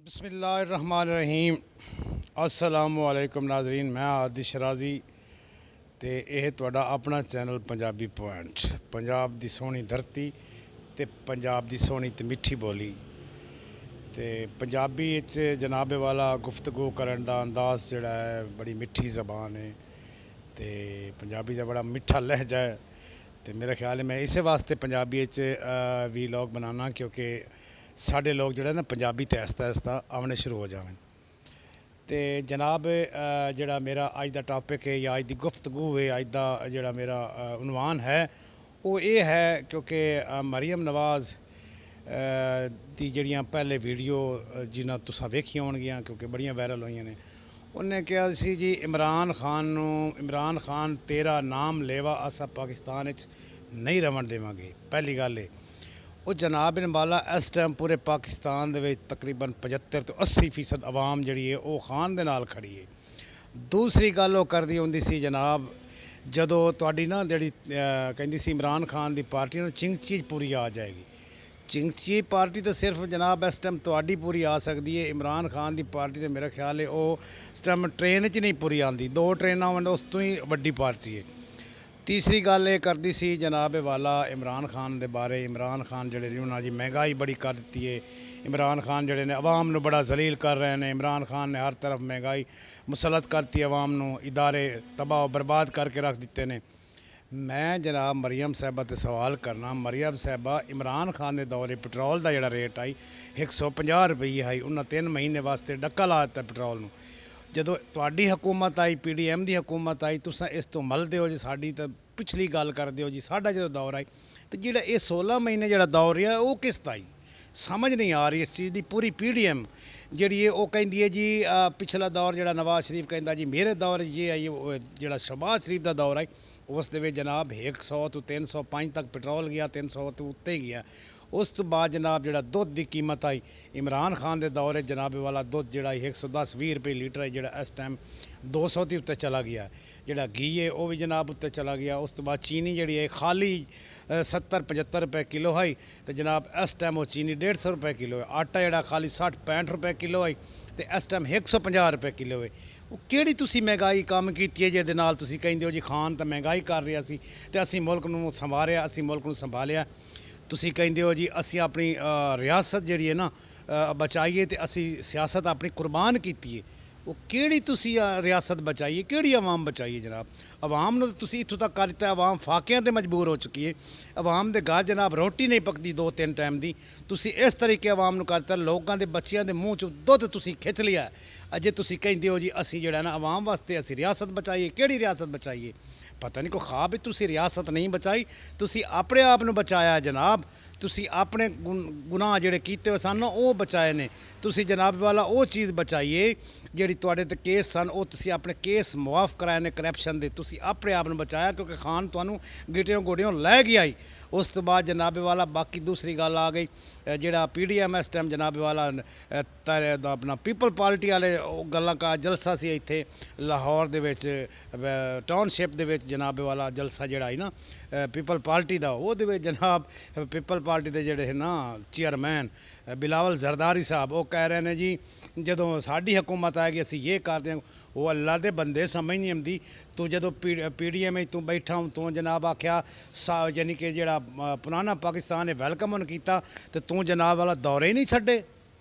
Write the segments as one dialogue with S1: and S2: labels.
S1: बिस्मिल्लाहिर्रहमानिर्रहीम। अस्सलामुअलैकुम नाजरीन, मैं आदिल शराजी ते यह तुहाडा अपना चैनल पंजाबी पॉइंट। पंजाब दी सोहनी धरती ते पंजाब दी सोहनी ते मिठी बोली ते पंजाबी जनाब वाला गुफ्तगू करन दा अंदाज़ जिहड़ा है बड़ी मिठी ज़बान है ते पंजाबी दा बड़ा मिठा लहजा है। तो मेरा ख्याल है मैं इस वास्ते पंजाबी वीलॉग बनाना क्योंकि साढ़े लोग जो ना पंजाबी ते आस्ता आस्ता आने शुरू हो जाए। तो जनाब जड़ा मेरा अज का टॉपिक है या अज की गुफ्तगू है, अज का जड़ा मेरा उनवान है वो ये है क्योंकि मरियम नवाज़ दी जड़ियाँ पहले वीडियो जिन्हें तुसां वेखियां होणगियां क्योंकि बड़ियां वायरल हुई ने। उन्हें कहा सी जी इमरान खान तेरा नाम लेवा असा पाकिस्तान नहीं रवन देवांगे। पहली गल है वो जनाब नवाला इस टाइम पूरे पाकिस्तान दे तकरीबन 75 तो 80% आवाम जी है वो खान दे नाल खड़ी है। दूसरी गल वो करती होंदी सी जनाब जदों तुहाडी ना जी कहती सी इमरान खान की पार्टी में चिंग चीज पूरी आ जाएगी। चिंग चीज पार्टी तो सिर्फ जनाब इस टाइम तुहाडी पूरी आ सकती है। इमरान खान की पार्टी तो मेरा ख्याल है वो इस टाइम ट्रेन च नहीं पूरी आती, 2 ट्रेनां उस तो ही वड्डी पार्टी है। तीसरी गल ये करती सी जनाब वाला इमरान खान के बारे। इमरान खान जड़े उन्होंने जी महंगाई बड़ी कर दी है। इमरान खान जड़े ने अवाम को बड़ा जलील कर रहे हैं। इमरान खान ने हर तरफ महंगाई मुसलत करती अवाम को, इदारे तबाह बर्बाद करके रख दिते ने। मैं जनाब मरियम साहबा ते सवाल करना, मरियम साहबा इमरान खान के दौरे पेट्रोल का जोड़ा रेट आई 150 रुपये आई, उन्हें 3 महीने वास्ते डक्का ला दिता पेट्रोल में। जदों तुहाडी हुकूमत आई, PDM की हुकूमत आई, तुसां इस तो मलदे हो जी। साडी तो पिछली गल करदे हो जी, साडा जो दौर आई तो जिहड़ा ये 16 महीने जो दौर है वो किस दा आई समझ नहीं आ रही इस चीज़ की। पूरी PDM जी है वो कहती है जी पिछला दौर जो नवाज शरीफ कहता जी मेरे दौर ये आई जो शहबाज शरीफ का दौर आई उस दे जनाब 100 तो 305 तक पेट्रोल गया, 300 तो उत्ते गया। उस तो बाद जनाब जो दुध की कीमत आई इमरान खान के दौरे जनाब वाला दुध जो 110-20 रुपये लीटर है जो इस टाइम 200 के उत्ते चला गया। जोड़ा घी है वह भी जनाब उत्ते चला गया। उस तो बाद चीनी जी है खाली 70-75 रुपये किलो है तो जनाब इस टाइम वो चीनी 150 रुपये किलो है। आटा जोड़ा खाली 60-65 रुपये किलो है तो इस टाइम 150 रुपये किलो है। वो किहड़ी तुसी महंगाई काम की है जिहदे नाल तुसी कहंदे हो जी खान तो महंगाई कर रहा सी ते असीं मुल्क नूं संभालिया, असीं मुल्क नूं संभालिया। तुसी कहंदे हो जी असीं अपनी रियासत जिहड़ी है ना बचाईए तो असीं सियासत अपनी कुर्बान कीती है। वो किहड़ी तुसी रियासत बचाई है, किहड़ी आवाम बचाई है जनाब? आवाम नूं तुसी इत्थों तक कर दिता, आवाम फाकियां ते मजबूर हो चुकी है। आवाम दे घर जनाब रोटी नहीं पकदी 2-3 टाइम दी। तुसी इस तरीके आवाम नूं कर दिता, लोकां दे बच्चियां दे मूँह चों दुध तुसी खिच लिया। अजे तुसी कहंदे हो जी असीं जिहड़ा ना आवाम वास्ते असीं रियासत बचाईए। किहड़ी रियासत बचाईए? पता नहीं कोई ख्वाब है। तुसी रियासत नहीं बचाई, तुसी अपने आप नूं बचाया जनाब। तुसी अपने गुनाह जिहड़े कीते हो सन वो बचाए ने। तुसी जनाब वाला वो चीज़ बचाइए जिहड़ी तुहाडे ते केस सन वो तुसी अपने केस मुआफ़ कराए ने करप्शन दे। तुसी अपने आप नूं बचाया क्योंकि खान तुहानूं गिटियों गोडियों लै गया ही। उस तो बाद जनाब वाला बाकी दूसरी गल आ गई जिहड़ा PDM इस टाइम जनाब वाला अपना पीपल पार्टी वाले गल्लां का जलसा सी इत्थे लाहौर दे विच टाउनशिप दे विच जनाब वाला जलसा जिहड़ा है ना पीपल पार्टी का वो जनाब पीपल पार्टी के जोड़े ना चेयरमैन बिलावल जरदारी साहब वो कह रहे हैं जी जदों साडी हुकूमत आएगी असीं ये कर दें। वो अल्लाह दे बंदे समझ नहीं आती। तू जदों PDM तू बैठा तू जनाब आख्या यानी कि जोड़ा पुराना पाकिस्तान है वैलकम उन्हें किया तो तू जनाब वाला दौरे ही नहीं छड्डे।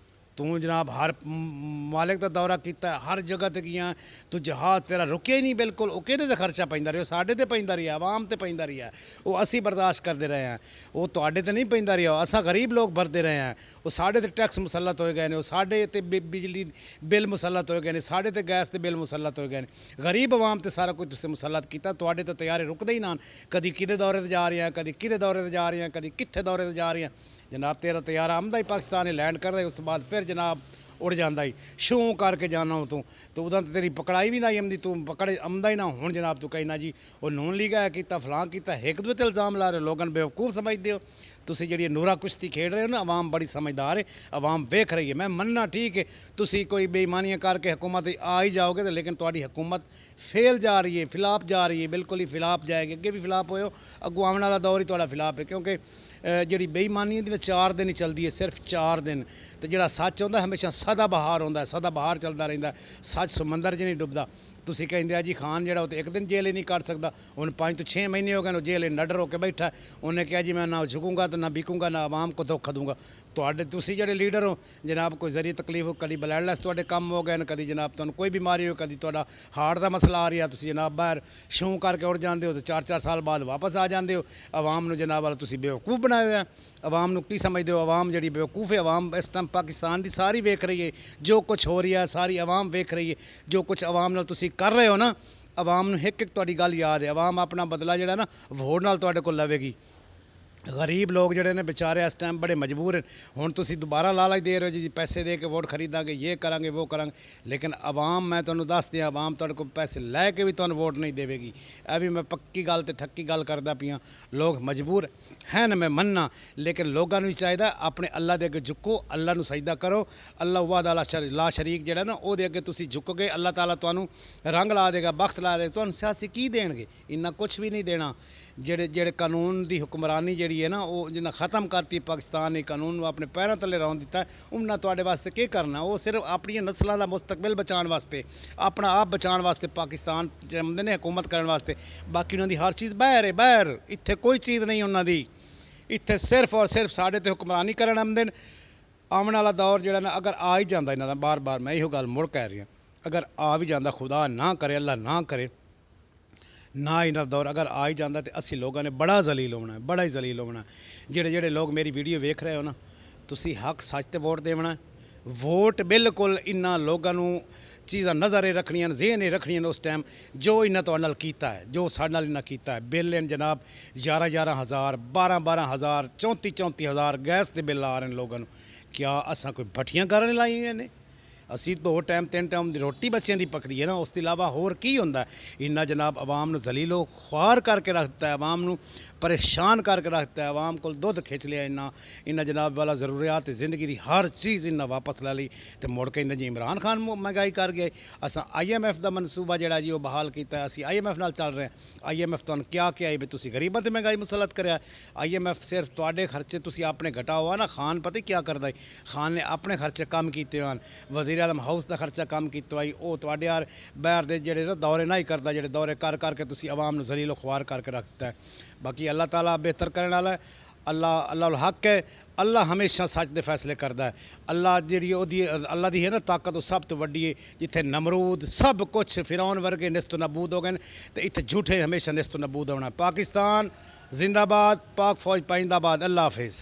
S1: तू जनाब हर मालिक का दौरा किया, हर जगह ते गया, तू जहाज़ तेरा रुकिया ही नहीं बिल्कुल। वो किहदे ते खर्चा पैंदा रहा? साडे ते पैंदा रहा, आवाम ते पैंदा रहा। वो असी बर्दाश्त करते रहे हैं, वो तुहाडे ते नहीं पैंदा रहा। असां गरीब लोग भरते रहे हैं। वो साडे ते टैक्स मुसलत हो गए हैं, वो साडे ते बिजली बिल मुसलत हो गए हैं, साडे ते गैस के बिल मुसलत हो गए हैं। गरीब आवाम ते सारा कुछ तुसीं मुसलत किया। तुहाडे ते तैयारे रुकदे ही ना, कदी किहदे दौरे ते जा रहे हैं, कदी किहदे दौरे ते जा रहे हैं, कदी कित्थे दौरे ते जा रहे हैं। जनाब तेरा तैयारा आमदा ही पाकिस्तान लैंड करदा ही, उस तो बाद फिर जनाब उड़ जाता ही शूँ करके जाना तू तो उदा तेरी पकड़ाई भी ना आमदी, तू पकड़ आमदा ही ना। हुण जनाब तू कहना जी वो नून लीग है किया फलां किया, एक दूए ते इल्ज़ाम ला रहे हो, लोगों बेवकूफ़ समझते हो। तुसी जी नूरा कुश्ती खेड रहे हो ना, आवाम बड़ी समझदार है, आवाम वेख रही है। मैं मनना ठीक है तुसी कोई बेईमानियां करके हुकूमत आ ही जाओगे तो, लेकिन तुहाडी हुकूमत फेल जा रही है, फिलाप जा रही है, बिल्कुल ही फिलाप जाएगी। अगे भी फिलाप हो, अगू आने वाला दौर ही तुहाडा फिलाप है क्योंकि ਜਿਹੜੀ ਬੇਈਮਾਨੀ ਹੁੰਦੀ ਨਾ 4 ਦਿਨ ਹੀ ਚੱਲਦੀ ਹੈ, ਸਿਰਫ 4 ਦਿਨ। ਤੇ ਜਿਹੜਾ ਸੱਚ ਹੁੰਦਾ ਹਮੇਸ਼ਾ ਸਦਾ ਬਹਾਰ ਹੁੰਦਾ, ਸਦਾ ਬਹਾਰ ਚੱਲਦਾ ਰਹਿੰਦਾ। ਸੱਚ ਸਮੁੰਦਰ 'ਚ ਨਹੀਂ ਡੁੱਬਦਾ। ਤੁਸੀਂ ਕਹਿੰਦੇ ਆ ਜੀ ਖਾਨ ਜਿਹੜਾ ਉਹ ਤਾਂ ਇੱਕ ਦਿਨ ਜੇਲ੍ਹ ਹੀ ਨਹੀਂ ਕੱਢ ਸਕਦਾ। ਹੁਣ 5 ਤੋਂ 6 ਮਹੀਨੇ ਹੋ ਗਏ ਨੇ ਜੇਲ੍ਹ ਨਡਰ ਹੋ ਕੇ ਬੈਠਾ। ਉਹਨੇ ਕਿਹਾ ਜੀ ਮੈਂ ਨਾ ਝੁਕੂੰਗਾ ਤੇ ਨਾ ਬਿਕੂੰਗਾ, ਨਾ ਆਵਾਮ ਕੋ ਧੋਖਾ ਦੂੰਗਾ। ਤੁਸੀਂ ਜਿਹੜੇ ਲੀਡਰ ਹੋ ਜਨਾਬ, ਕੋਈ ਜ਼ਰੀ ਤਕਲੀਫ ਹੋ, ਕਦੀ ਬਲੈਡਲੈਸ ਤੁਹਾਡੇ ਕੰਮ ਹੋ ਗਏ ਨੇ, ਕਦੀ ਜਨਾਬ ਤੁਹਾਨੂੰ ਕੋਈ ਬਿਮਾਰੀ ਹੋ, ਕਦੀ ਤੁਹਾਡਾ ਹਾਰਟ ਦਾ ਮਸਲਾ ਆ ਰਿਹਾ, ਤੁਸੀਂ ਜਨਾਬ ਬਾਹਰ ਸ਼ੂੰ ਕਰਕੇ ਉੱਡ ਜਾਂਦੇ ਹੋ ਤੇ 4-4 ਸਾਲ ਬਾਅਦ ਵਾਪਸ ਆ ਜਾਂਦੇ ਹੋ। ਆਵਾਮ ਨੂੰ ਜਨਾਬ ਵਾਲਾ ਤੁਸੀਂ ਬੇਵਕੂਫ ਬਣਾਇਆ ਹੋਇਆ। ਆਵਾਮ ਨੂੰ ਕੀ ਸਮਝਦੇ ਹੋ? ਆਵਾਮ ਜਿਹੜੀ ਬੇਵਕੂਫ ਹੈ। ਆਵਾਮ ਇਸ ਟਾਈਮ ਪਾਕਿਸਤਾਨ ਦੀ ਸਾਰੀ ਵੇਖ ਰਹੀ ਹੈ, ਜੋ ਕੁਛ ਹੋ ਰਿਹਾ ਸਾਰੀ ਆਵਾਮ ਵੇਖ ਰਹੀ ਹੈ। ਜੋ ਕੁਛ ਆਵਾਮ ਨਾਲ ਤੁਸੀਂ ਕਰ ਰਹੇ ਹੋ ਨਾ, ਆਵਾਮ ਨੂੰ ਇੱਕ ਤੁਹਾਡੀ ਗੱਲ ਯਾਦ ਹੈ। ਆਵਾਮ ਆਪਣਾ ਬਦਲਾ ਜਿਹੜਾ ਨਾ ਵੋਟ ਨਾਲ ਤੁਹਾਡੇ ਕੋਲ ਲਵੇਗੀ। ਗਰੀਬ ਲੋਕ ਜਿਹੜੇ ਨੇ ਵਿਚਾਰੇ ਇਸ ਟਾਈਮ ਬੜੇ ਮਜਬੂਰ ਹਨ। ਹੁਣ ਤੁਸੀਂ ਦੁਬਾਰਾ ਲਾਲਚ ਦੇ ਰਹੇ ਹੋ ਜੀ ਪੈਸੇ ਦੇ ਕੇ ਵੋਟ ਖਰੀਦਾਂਗੇ, ਇਹ ਕਰਾਂਗੇ ਉਹ ਕਰਾਂਗੇ। ਲੇਕਿਨ ਆਵਾਮ, ਮੈਂ ਤੁਹਾਨੂੰ ਦੱਸ ਦਿਆਂ, ਆਵਾਮ ਤੁਹਾਡੇ ਕੋਲ ਪੈਸੇ ਲੈ ਕੇ ਵੀ ਤੁਹਾਨੂੰ ਵੋਟ ਨਹੀਂ ਦੇਵੇਗੀ। ਇਹ ਵੀ ਮੈਂ ਪੱਕੀ ਗੱਲ ਤੇ ਠੱਕੀ ਗੱਲ ਕਰਦਾ ਪਿਆ। ਲੋਕ ਮਜਬੂਰ ਹਨ, ਮੈਂ ਮੰਨਣਾ। ਲੇਕਿਨ ਲੋਕਾਂ ਨੂੰ ਵੀ ਚਾਹੀਦਾ ਆਪਣੇ ਅੱਲਾ ਦੇ ਅੱਗੇ ਝੁਕੋ, ਅੱਲਾ ਨੂੰ ਸਜਦਾ ਕਰੋ। ਅੱਲਾ ਵਾਦਾ ਲਾ ਸ਼ਰੀਕ ਜਿਹੜਾ ਨਾ, ਉਹਦੇ ਅੱਗੇ ਤੁਸੀਂ ਝੁਕੋਗੇ, ਅੱਲਾ ਤਾਲਾ ਤੁਹਾਨੂੰ ਰੰਗ ਲਾ ਦੇਗਾ, ਬਖਤ ਲਾ ਦੇਗਾ। ਤੁਹਾਨੂੰ ਸਿਆਸੀ ਕੀ ਦੇਣਗੇ? ਇੰਨਾ ਕੁਛ ਵੀ ਨਹੀਂ ਦੇਣਾ। ਜਿਹੜੇ ਕਾਨੂੰਨ ਦੀ ਹੁਕਮਰਾਨੀ ਜਿਹੜੀ ਹੈ ਨਾ, ਉਹ ਜਿੰਨਾ ਖ਼ਤਮ ਕਰਤੀ ਪਾਕਿਸਤਾਨ ਨੇ, ਕਾਨੂੰਨ ਨੂੰ ਆਪਣੇ ਪੈਰਾਂ ਥੱਲੇ ਰੌਣ ਦਿੱਤਾ, ਉਹਨਾਂ ਤੁਹਾਡੇ ਵਾਸਤੇ ਕੀ ਕਰਨਾ? ਉਹ ਸਿਰਫ ਆਪਣੀਆਂ ਨਸਲਾਂ ਦਾ ਮੁਸਤਕਬਲ ਬਚਾਉਣ ਵਾਸਤੇ, ਆਪਣਾ ਆਪ ਬਚਾਉਣ ਵਾਸਤੇ ਪਾਕਿਸਤਾਨ ਚਾਹੁੰਦੇ ਨੇ, ਹਕੂਮਤ ਕਰਨ ਵਾਸਤੇ। ਬਾਕੀ ਉਹਨਾਂ ਦੀ ਹਰ ਚੀਜ਼ ਬਾਹਰ ਹੈ, ਬਾਹਰ। ਇੱਥੇ ਕੋਈ ਚੀਜ਼ ਨਹੀਂ ਉਹਨਾਂ ਦੀ। ਇੱਥੇ ਸਿਰਫ ਔਰ ਸਿਰਫ ਸਾਡੇ ਤੇ ਹੁਕਮਰਾਨੀ ਕਰਨ ਆਉਂਦੇ ਨੇ। ਆਉਣ ਵਾਲਾ ਦੌਰ ਜਿਹੜਾ ਨਾ, ਅਗਰ ਆ ਹੀ ਜਾਂਦਾ ਇਹਨਾਂ ਦਾ, ਬਾਰ-ਬਾਰ ਮੈਂ ਇਹੋ ਗੱਲ ਮੁੜ ਕਹਿ ਰਿਹਾ, ਅਗਰ ਆ ਵੀ ਜਾਂਦਾ, ਖੁਦਾ ਨਾ ਕਰੇ, ਅੱਲਾ ਨਾ ਕਰੇ, ਨਾ ਇਹਨਾਂ ਦਾ ਦੌਰ ਅਗਰ ਆ ਹੀ ਜਾਂਦਾ ਤੇ ਅਸੀਂ ਲੋਕਾਂ ਨੇ ਬੜਾ ਜ਼ਲੀਲ ਹੋਣਾ, ਬੜਾ ਹੀ ਜ਼ਲੀਲ ਹੋਣਾ। ਜਿਹੜੇ ਲੋਕ ਮੇਰੀ ਵੀਡੀਓ ਵੇਖ ਰਹੇ ਹੋ ਨਾ, ਤੁਸੀਂ ਹੱਕ ਸੱਚ ਤੇ ਵੋਟ ਦੇਵਣਾ। ਵੋਟ ਬਿਲਕੁਲ ਇਹਨਾਂ ਲੋਕਾਂ ਨੂੰ ਚੀਜ਼ਾਂ ਨਜ਼ਰ ਰੱਖਣੀਆਂ, ਜ਼ੇਨ ਰੱਖਣੀਆਂ ਉਸ ਟਾਈਮ, ਜੋ ਇਹਨਾਂ ਤੁਹਾਡੇ ਨਾਲ ਕੀਤਾ ਹੈ, ਜੋ ਸਾਡੇ ਨਾਲ ਇਹਨਾਂ ਕੀਤਾ ਹੈ। ਬਿੱਲ ਹਨ ਜਨਾਬ 11-11 ਹਜ਼ਾਰ, 12-12 ਹਜ਼ਾਰ, 34-34 ਹਜ਼ਾਰ ਗੈਸ ਦੇ ਬਿੱਲ ਆ ਰਹੇ ਨੇ ਲੋਕਾਂ ਨੂੰ। ਕਿਆ ਅਸਾਂ ਕੋਈ ਭੱਠੀਆਂ ਕਰਨ ਲਾਈ ਹੋਈਆਂ ਨੇ? ਅਸੀਂ 2 ਟਾਈਮ 3 ਟਾਈਮ ਦੀ ਰੋਟੀ ਬੱਚਿਆਂ ਦੀ ਪਕਦੀ ਹੈ ਨਾ, ਉਸ ਤੋਂ ਇਲਾਵਾ ਹੋਰ ਕੀ ਹੁੰਦਾ? ਇੰਨਾ ਜਨਾਬ ਆਵਾਮ ਨੂੰ ਜ਼ਲੀਲੋ ख्वार ਕਰਕੇ ਰੱਖਤਾ ਹੈ, ਆਵਾਮ ਨੂੰ ਪਰੇਸ਼ਾਨ ਕਰਕੇ ਰੱਖਤਾ ਹੈ। ਆਵਾਮ ਕੋਲ ਦੁੱਧ ਖਿੱਚ ਲਿਆ ਇੰਨਾ ਜਨਾਬ ਵਾਲਾ ਜ਼ਰੂਰੀਆਤ ਜ਼ਿੰਦਗੀ ਦੀ ਹਰ ਚੀਜ਼ ਇੰਨਾ ਵਾਪਸ ਲੈ ਲਈ। ਤੇ ਮੁੜ ਕੇ ਇੰਨਾ ਜੀ ਇਮਰਾਨ ਖਾਨ ਮਹਿੰਗਾਈ ਕਰ ਗਏ। ਅਸਾਂ IMF ਦਾ ਮਨਸੂਬਾ ਜਿਹੜਾ ਜੀ ਉਹ ਬਹਾਲ ਕੀਤਾ। ਅਸੀਂ IMF ਨਾਲ ਚੱਲ ਰਹੇ ਹਾਂ। IMF ਤੁਹਾਨੂੰ ਕਿਹਾ ਕਿ ਵੀ ਤੁਸੀਂ ਗਰੀਬਾਂ 'ਤੇ ਮਹਿੰਗਾਈ ਮੁਸਲਤ ਕਰਿਆ। IMF ਸਿਰਫ ਤੁਹਾਡੇ ਖਰਚੇ ਤੁਸੀਂ ਆਪਣੇ ਘਟਾਓ ਆ ਨਾ। ਖਾਨ ਪਤਾ ਕੀ ਕਰਦਾ? ਖਾਨ ਨੇ ਆਪਣੇ ਖਰਚੇ ਕਮ ਕੀਤੇ ਹਨ। ਵਜ਼ੀਰ ਆਜ਼ਮ ਹਾਊਸ ਦਾ ਖਰਚਾ ਕਮ ਕੀਤਾ ਹੋਈ, ਉਹ ਤੁਹਾਡੇ ਯਾਰ ਬਾਹਰ ਦੇ ਜਿਹੜੇ ਦੌਰੇ ਨਹੀਂ ਕਰਦਾ, ਜਿਹੜੇ ਦੌਰੇ ਕਰ ਕਰਕੇ ਤੁਸੀਂ ਆਵਾਮ ਨੂੰ ਜ਼ਲੀਲੋ ख्वार ਕਰਕੇ ਰੱਖਤਾ ਹੈ। ਬਾਕੀ ਅੱਲਾਹ ਤਾਲਾ ਬਿਹਤਰ ਕਰਨ ਵਾਲਾ ਹੈ। ਅੱਲਾਹ ਹੱਕ ਹੈ। ਅੱਲਾਹ ਹਮੇਸ਼ਾ ਸੱਚ ਦੇ ਫੈਸਲੇ ਕਰਦਾ ਹੈ। ਅੱਲਾਹ ਜਿਹੜੀ ਉਹਦੀ ਅੱਲਾਹ ਦੀ ਹੈ ਨਾ ਤਾਕਤ, ਉਹ ਸਭ ਤੋਂ ਵੱਡੀ ਹੈ। ਜਿੱਥੇ ਨਮਰੂਦ ਸਭ ਕੁਛ ਫਿਰੌਨ ਵਰਗੇ ਨਿਸਤੋ ਨਬੂਦ ਹੋ ਗਏ ਨੇ, ਤੇ ਇੱਥੇ ਝੂਠੇ ਹਮੇਸ਼ਾ ਨਿਸਤੋ ਨਬੂਦ ਹੋਣਾ। ਪਾਕਿਸਤਾਨ ਜ਼ਿੰਦਾਬਾਦ, ਪਾਕ ਫੌਜ ਪਾਇੰਦਾਬਾਦ। ਅੱਲਾਹ ਹਾਫਿਜ਼।